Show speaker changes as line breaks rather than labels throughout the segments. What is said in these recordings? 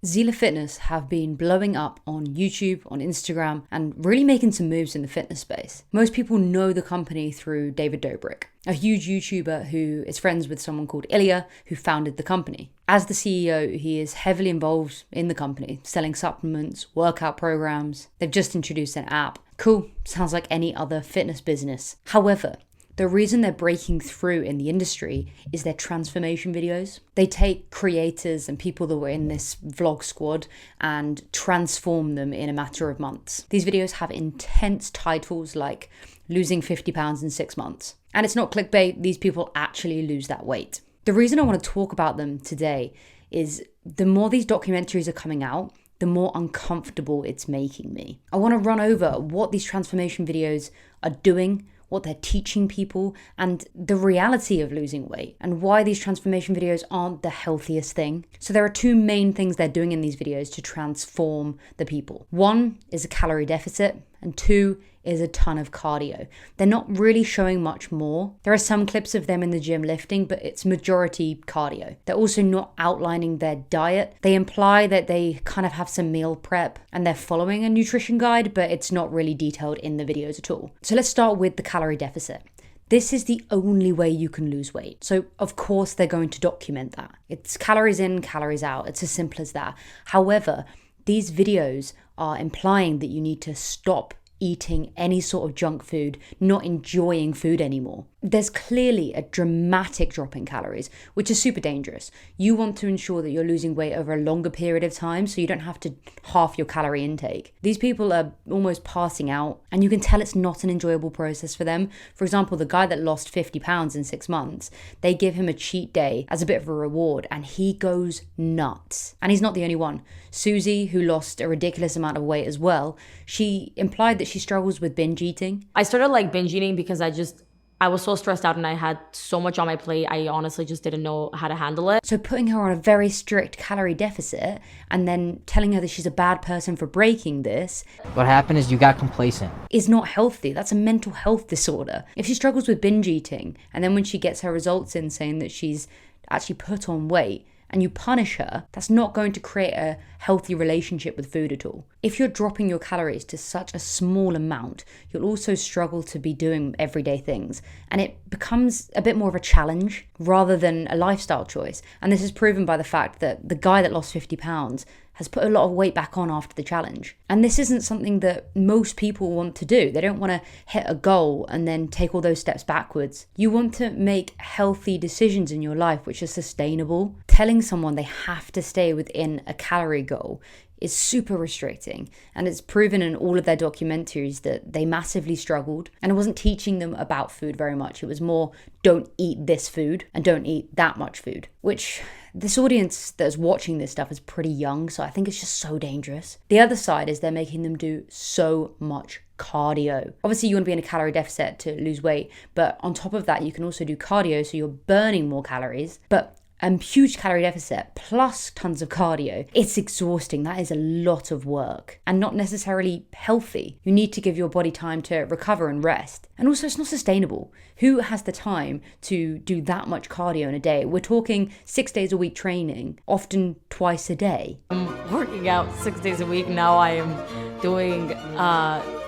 Xeela Fitness have been blowing up on YouTube, on Instagram, and really making some moves in the fitness space. Most people know the company through David Dobrik, a huge YouTuber who is friends with someone called Xeelaa, who founded the company. As the CEO, he is heavily involved in the company, selling supplements, workout programs. They've just introduced an app. Cool, sounds like any other fitness business. However, the reason they're breaking through in the industry is their transformation videos. They take creators and people that were in this vlog squad and transform them in a matter of months. These videos have intense titles like losing 50 pounds in 6 months. And it's not clickbait, these people actually lose that weight. The reason I want to talk about them today is the more these documentaries are coming out, the more uncomfortable it's making me. I want to run over what these transformation videos are doing, what they're teaching people, and the reality of losing weight, and why these transformation videos aren't the healthiest thing. So there are two main things they're doing in these videos to transform the people. One is a calorie deficit, and two is a ton of cardio. They're not really showing much more. There are some clips of them in the gym lifting, but it's majority cardio. They're also not outlining their diet. They imply that they kind of have some meal prep and they're following a nutrition guide, but it's not really detailed in the videos at all. So let's start with the calorie deficit. This is the only way you can lose weight. So of course they're going to document that. It's calories in, calories out. It's as simple as that. However, these videos are implying that you need to stop eating any sort of junk food, not enjoying food anymore. There's clearly a dramatic drop in calories, which is super dangerous. You want to ensure that you're losing weight over a longer period of time so you don't have to half your calorie intake. These people are almost passing out, and you can tell it's not an enjoyable process for them. For example, the guy that lost 50 pounds in 6 months, they give him a cheat day as a bit of a reward, and he goes nuts. And he's not the only one. Susie, who lost a ridiculous amount of weight as well, she implied that she struggles with binge eating.
I started binge eating because I was so stressed out and I had so much on my plate. I honestly just didn't know how to handle it.
So putting her on a very strict calorie deficit and then telling her that she's a bad person for breaking this.
What happened is you got complacent.
Is not healthy. That's a mental health disorder. If she struggles with binge eating and then when she gets her results in saying that she's actually put on weight, and you punish her, that's not going to create a healthy relationship with food at all. If you're dropping your calories to such a small amount, you'll also struggle to be doing everyday things. And it becomes a bit more of a challenge rather than a lifestyle choice. And this is proven by the fact that the guy that lost 50 pounds has put a lot of weight back on after the challenge. And this isn't something that most people want to do. They don't want to hit a goal and then take all those steps backwards. You want to make healthy decisions in your life which are sustainable. Telling someone they have to stay within a calorie goal is super restricting, and it's proven in all of their documentaries that they massively struggled, and it wasn't teaching them about food very much. It was more, don't eat this food and don't eat that much food, which this audience that's watching this stuff is pretty young, so I think it's just so dangerous. The other side is they're making them do so much cardio. Obviously you want to be in a calorie deficit to lose weight, but on top of that you can also do cardio so you're burning more calories, but a huge calorie deficit plus tons of cardio, it's exhausting. That is a lot of work and not necessarily healthy. You need to give your body time to recover and rest. And also it's not sustainable. Who has the time to do that much cardio in a day? We're talking 6 days a week training, often twice a day.
I'm working out 6 days a week. Now I am doing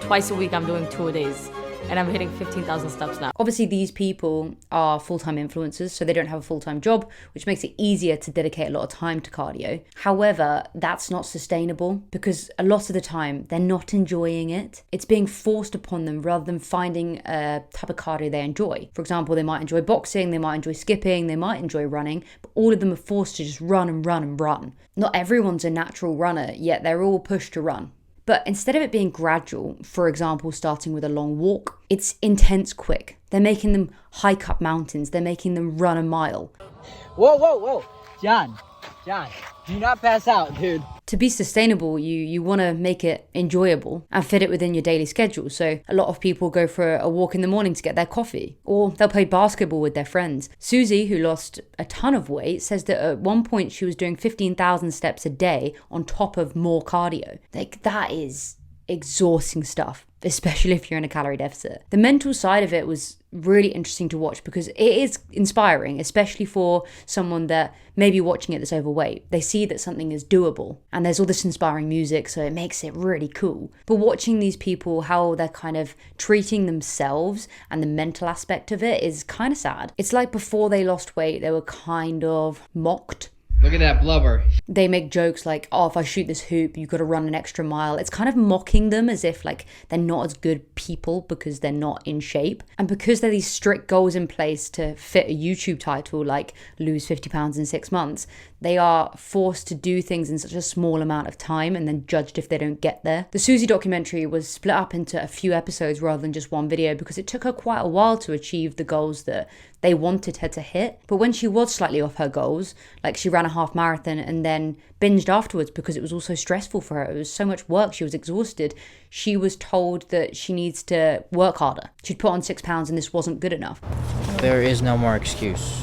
twice a week. I'm doing 2 days. And I'm hitting 15,000 steps now.
Obviously, these people are full-time influencers, so they don't have a full-time job, which makes it easier to dedicate a lot of time to cardio. However, that's not sustainable because a lot of the time they're not enjoying it. It's being forced upon them rather than finding a type of cardio they enjoy. For example, they might enjoy boxing, they might enjoy skipping, they might enjoy running, but all of them are forced to just run and run and run. Not everyone's a natural runner, yet they're all pushed to run. But instead of it being gradual, for example, starting with a long walk, it's intense quick. They're making them hike up mountains. They're making them run a mile.
Whoa. John, do not pass out, dude.
To be sustainable, you want to make it enjoyable and fit it within your daily schedule. So a lot of people go for a walk in the morning to get their coffee, or they'll play basketball with their friends. Susie, who lost a ton of weight, says that at one point she was doing 15,000 steps a day on top of more cardio. That is exhausting stuff, especially if you're in a calorie deficit. The mental side of it was really interesting to watch because it is inspiring, especially for someone that may be watching it that's overweight. They see that something is doable and there's all this inspiring music, so it makes it really cool. But watching these people, how they're kind of treating themselves and the mental aspect of it is kind of sad. It's like before they lost weight, they were kind of mocked.
Look at that blubber.
They make jokes like, oh, if I shoot this hoop, you've got to run an extra mile. It's kind of mocking them as if like they're not as good people because they're not in shape. And because there are these strict goals in place to fit a YouTube title like lose 50 pounds in 6 months, they are forced to do things in such a small amount of time and then judged if they don't get there. The Susie documentary was split up into a few episodes rather than just one video because it took her quite a while to achieve the goals that they wanted her to hit. But when she was slightly off her goals, like she ran a half marathon and then binged afterwards because it was also stressful for her, it was so much work, she was exhausted, she was told that she needs to work harder. She'd put on 6 pounds and this wasn't good enough.
There is no more excuse.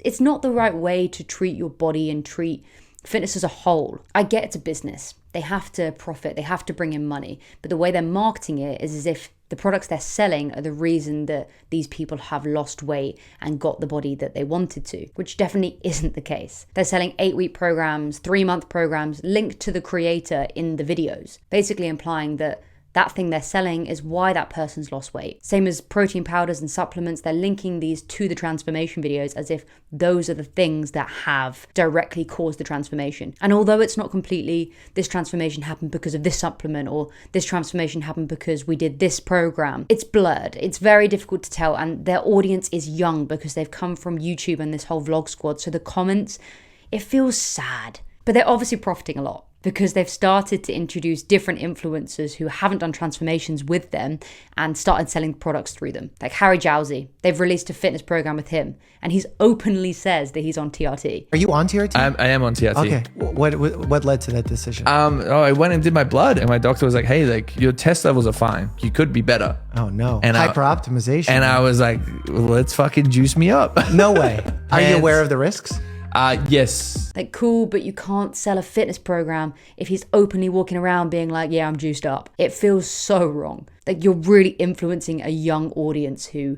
It's not the right way to treat your body and treat fitness as a whole. I get it's a business. They have to profit, they have to bring in money. But the way they're marketing it is as if the products they're selling are the reason that these people have lost weight and got the body that they wanted to, which definitely isn't the case. They're selling 8-week programs, 3-month programs linked to the creator in the videos, basically implying that that thing they're selling is why that person's lost weight. Same as protein powders and supplements, they're linking these to the transformation videos as if those are the things that have directly caused the transformation. And although it's not completely, this transformation happened because of this supplement or this transformation happened because we did this program, it's blurred. It's very difficult to tell, and their audience is young because they've come from YouTube and this whole vlog squad. So the comments, it feels sad, but they're obviously profiting a lot, because they've started to introduce different influencers who haven't done transformations with them and started selling products through them. Like Harry Jowsey, they've released a fitness program with him and he's openly says that he's on TRT.
Are you on TRT?
I am on TRT.
Okay. What led to that decision?
I went and did my blood and my doctor was like, hey, like your test levels are fine. You could be better.
Oh no.
And
hyper-optimization.
And I was like, let's fucking juice me up.
No way. Are you aware of the risks?
Yes.
Like, cool, but you can't sell a fitness program if he's openly walking around being like, yeah, I'm juiced up. It feels so wrong. Like, you're really influencing a young audience who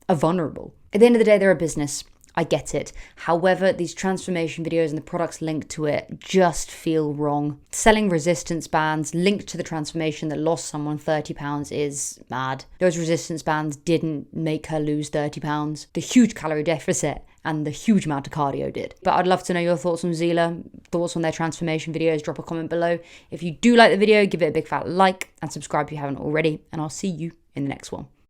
are vulnerable. At the end of the day, they're a business. I get it. However, these transformation videos and the products linked to it just feel wrong. Selling resistance bands linked to the transformation that lost someone 30 pounds is mad. Those resistance bands didn't make her lose 30 pounds. The huge calorie deficit and the huge amount of cardio did. But I'd love to know your thoughts on Xeela, thoughts on their transformation videos. Drop a comment below. If you do like the video, give it a big fat like and subscribe if you haven't already. And I'll see you in the next one.